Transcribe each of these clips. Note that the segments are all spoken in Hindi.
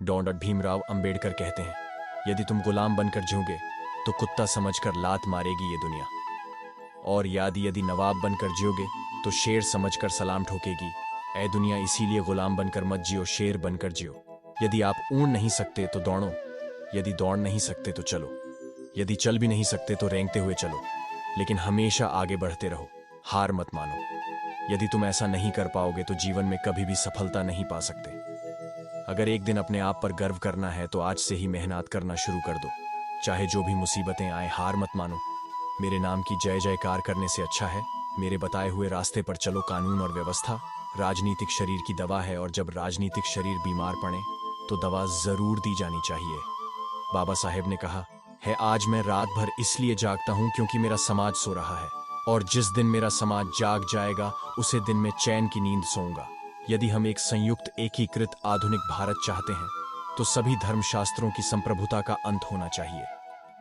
डॉक्टर भीमराव अंबेडकर कहते हैं, यदि तुम गुलाम बनकर जियोगे तो कुत्ता समझकर लात मारेगी ये दुनिया, और यदि नवाब बनकर जियोगे तो शेर समझकर सलाम ठोकेगी ऐ दुनिया। इसीलिए गुलाम बनकर मत जियो, शेर बनकर जियो। यदि आप उड़ नहीं सकते तो दौड़ो, यदि दौड़ नहीं सकते तो चलो, यदि चल भी नहीं सकते तो रेंगते हुए चलो, लेकिन हमेशा आगे बढ़ते रहो, हार मत मानो। यदि तुम ऐसा नहीं कर पाओगे तो जीवन में कभी भी सफलता नहीं पा सकते। अगर एक दिन अपने आप पर गर्व करना है तो आज से ही मेहनत करना शुरू कर दो। चाहे जो भी मुसीबतें आए, हार मत मानो। मेरे नाम की जय जयकार करने से अच्छा है मेरे बताए हुए रास्ते पर चलो। कानून और व्यवस्था राजनीतिक शरीर की दवा है, और जब राजनीतिक शरीर बीमार पड़े तो दवा जरूर दी जानी चाहिए। बाबा साहेब ने कहा है, आज मैं रात भर इसलिए जागता हूं क्योंकि मेरा समाज सो रहा है, और जिस दिन मेरा समाज जाग जाएगा उसे दिन में चैन की नींद सोऊंगा। यदि हम एक संयुक्त एकीकृत आधुनिक भारत चाहते हैं तो सभी धर्मशास्त्रों की संप्रभुता का अंत होना चाहिए।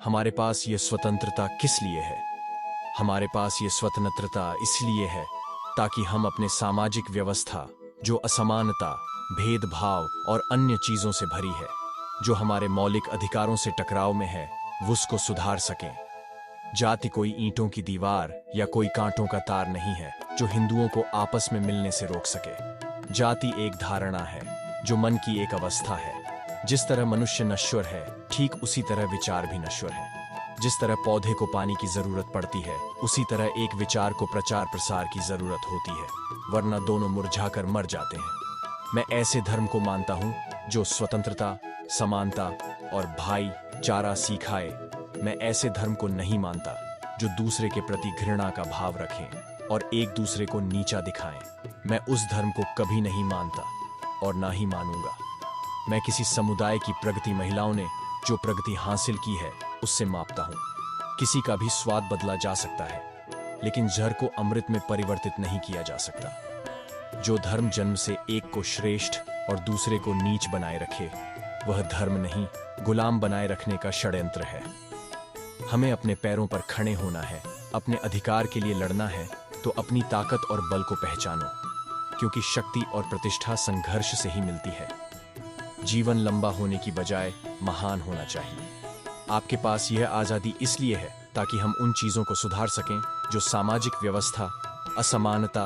हमारे पास ये स्वतंत्रता किस लिए है? हमारे पास ये स्वतंत्रता इसलिए है ताकि हम अपने सामाजिक व्यवस्था, जो असमानता, भेदभाव और अन्य चीजों से भरी है, जो हमारे मौलिक अधिकारों से टकराव में है, उसको सुधार सकें। जाति कोई ईंटों की दीवार या कोई कांटों का तार नहीं है जो हिंदुओं को आपस में मिलने से रोक सके। जाति एक धारणा है जो मन की एक अवस्था है। जिस तरह मनुष्य नश्वर है, ठीक उसी तरह विचार भी नश्वर है। जिस तरह पौधे को पानी की जरूरत पड़ती है, उसी तरह एक विचार को प्रचार प्रसार की जरूरत होती है, वरना दोनों मुरझाकर मर जाते हैं। मैं ऐसे धर्म को मानता हूं जो स्वतंत्रता, समानता और भाईचारा सिखाए। मैं ऐसे धर्म को नहीं मानता जो दूसरे के प्रति घृणा का भाव रखें और एक दूसरे को नीचा दिखाएं। मैं उस धर्म को कभी नहीं मानता और ना ही मानूंगा। मैं किसी समुदाय की प्रगति महिलाओं ने जो प्रगति हासिल की है उससे मापता हूं। किसी का भी स्वाद बदला जा सकता है, लेकिन जहर को अमृत में परिवर्तित नहीं किया जा सकता। जो धर्म जन्म से एक को श्रेष्ठ और दूसरे को नीच बनाए रखे, वह धर्म नहीं, गुलाम बनाए रखने का षड्यंत्र है। हमें अपने पैरों पर खड़े होना है, अपने अधिकार के लिए लड़ना है तो अपनी ताकत और बल को पहचानो, क्योंकि शक्ति और प्रतिष्ठा संघर्ष से ही मिलती है। जीवन लंबा होने की बजाय महान होना चाहिए। आपके पास यह आजादी इसलिए है ताकि हम उन चीजों को सुधार सकें जो सामाजिक व्यवस्था, असमानता,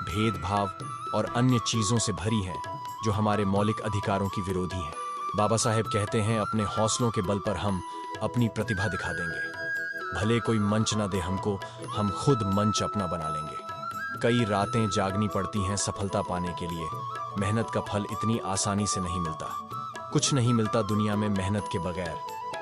भेदभाव और अन्य चीजों से भरी हैं, जो हमारे मौलिक अधिकारों की विरोधी हैं। बाबा साहेब कहते हैं, अपने हौसलों के बल पर हम अपनी प्रतिभा दिखा देंगे। भले कोई मंच ना दे हमको, हम खुद मंच अपना बना लेंगे। कई रातें जागनी पड़ती हैं सफलता पाने के लिए। मेहनत का फल इतनी आसानी से नहीं मिलता। कुछ नहीं मिलता दुनिया में मेहनत के बगैर।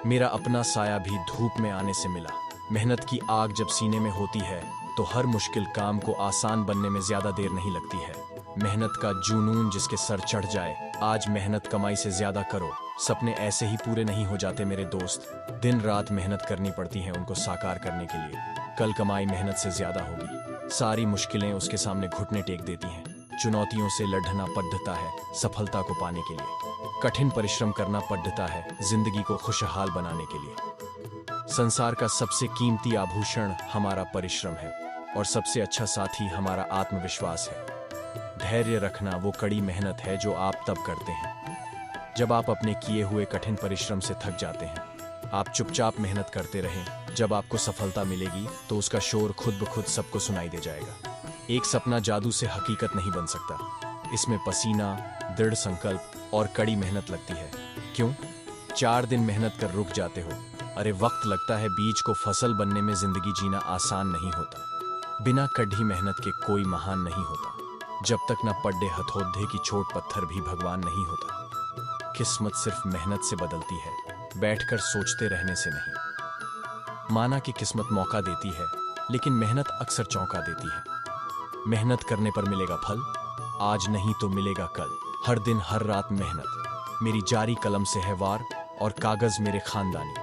मेरा अपना साया भी धूप में आने से मिला। मेहनत की आग जब सीने में होती है तो हर मुश्किल काम को आसान बनने में ज्यादा देर नहीं लगती है। मेहनत का जुनून जिसके सर चढ़ जाए, आज मेहनत कमाई से ज्यादा करो। सपने ऐसे ही पूरे नहीं हो जाते मेरे दोस्त। दिन रात मेहनत करनी पड़ती है उनको साकार करने के लिए। कल कमाई मेहनत से ज्यादा होगी। सारी मुश्किलें उसके सामने घुटने टेक देती हैं। चुनौतियों से लड़ना पद्धता है सफलता को पाने के लिए। कठिन परिश्रम करना पद्धता है जिंदगी को खुशहाल बनाने के लिए। संसार का सबसे कीमती आभूषण हमारा परिश्रम है, और सबसे अच्छा साथी हमारा आत्मविश्वास है। धैर्य रखना वो कड़ी मेहनत है जो आप तब करते हैं जब आप अपने किए हुए कठिन परिश्रम से थक जाते हैं। आप चुपचाप मेहनत करते रहें। जब आपको सफलता मिलेगी तो उसका शोर खुद ब खुद सबको सुनाई दे जाएगा। एक सपना जादू से हकीकत नहीं बन सकता। इसमें पसीना, दृढ़ संकल्प और कड़ी मेहनत लगती है। क्यों? 4 दिन मेहनत कर रुक जाते हो। अरे वक्त लगता है बीज को फसल बनने में। जिंदगी जीना आसान नहीं होता। बिना कड़ी मेहनत के कोई महान नहीं होता। जब तक न पड्डे हथौड़े की चोट पत्थर भी भगवान नहीं होता। किस्मत सिर्फ मेहनत से बदलती है, बैठकर सोचते रहने से नहीं। माना कि किस्मत मौका देती है, लेकिन मेहनत अक्सर चौंका देती है। मेहनत करने पर मिलेगा फल, आज नहीं तो मिलेगा कल। हर दिन हर रात मेहनत मेरी जारी कलम से है वार, और कागज मेरे खानदानी।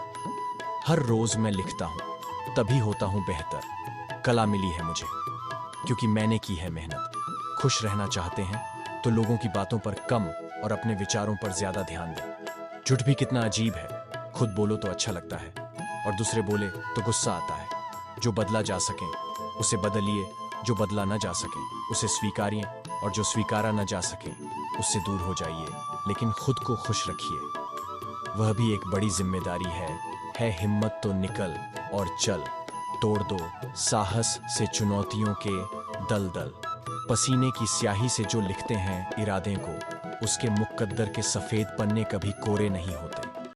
हर रोज मैं लिखता हूं, तभी होता हूं बेहतर। कला मिली है मुझे क्योंकि मैंने की है मेहनत। खुश रहना चाहते हैं तो लोगों की बातों पर कम और अपने विचारों पर ज्यादा ध्यान दें। झूठ भी कितना अजीब है। खुद बोलो तो अच्छा लगता है और दूसरे बोले तो गुस्सा आता है। जो बदला जा सके उसे बदलिए, जो बदला न जा सके उसे स्वीकारिए, और जो स्वीकारा न जा सके उससे दूर हो जाइए। लेकिन खुद को खुश रखिए, वह भी एक बड़ी जिम्मेदारी है हिम्मत तो निकल और चल, तोड़ दो साहस से चुनौतियों के दलदल, पसीने की स्याही से जो लिखते हैं इरादे को, उसके मुकद्दर के सफेद पन्ने कभी कोरे नहीं होते।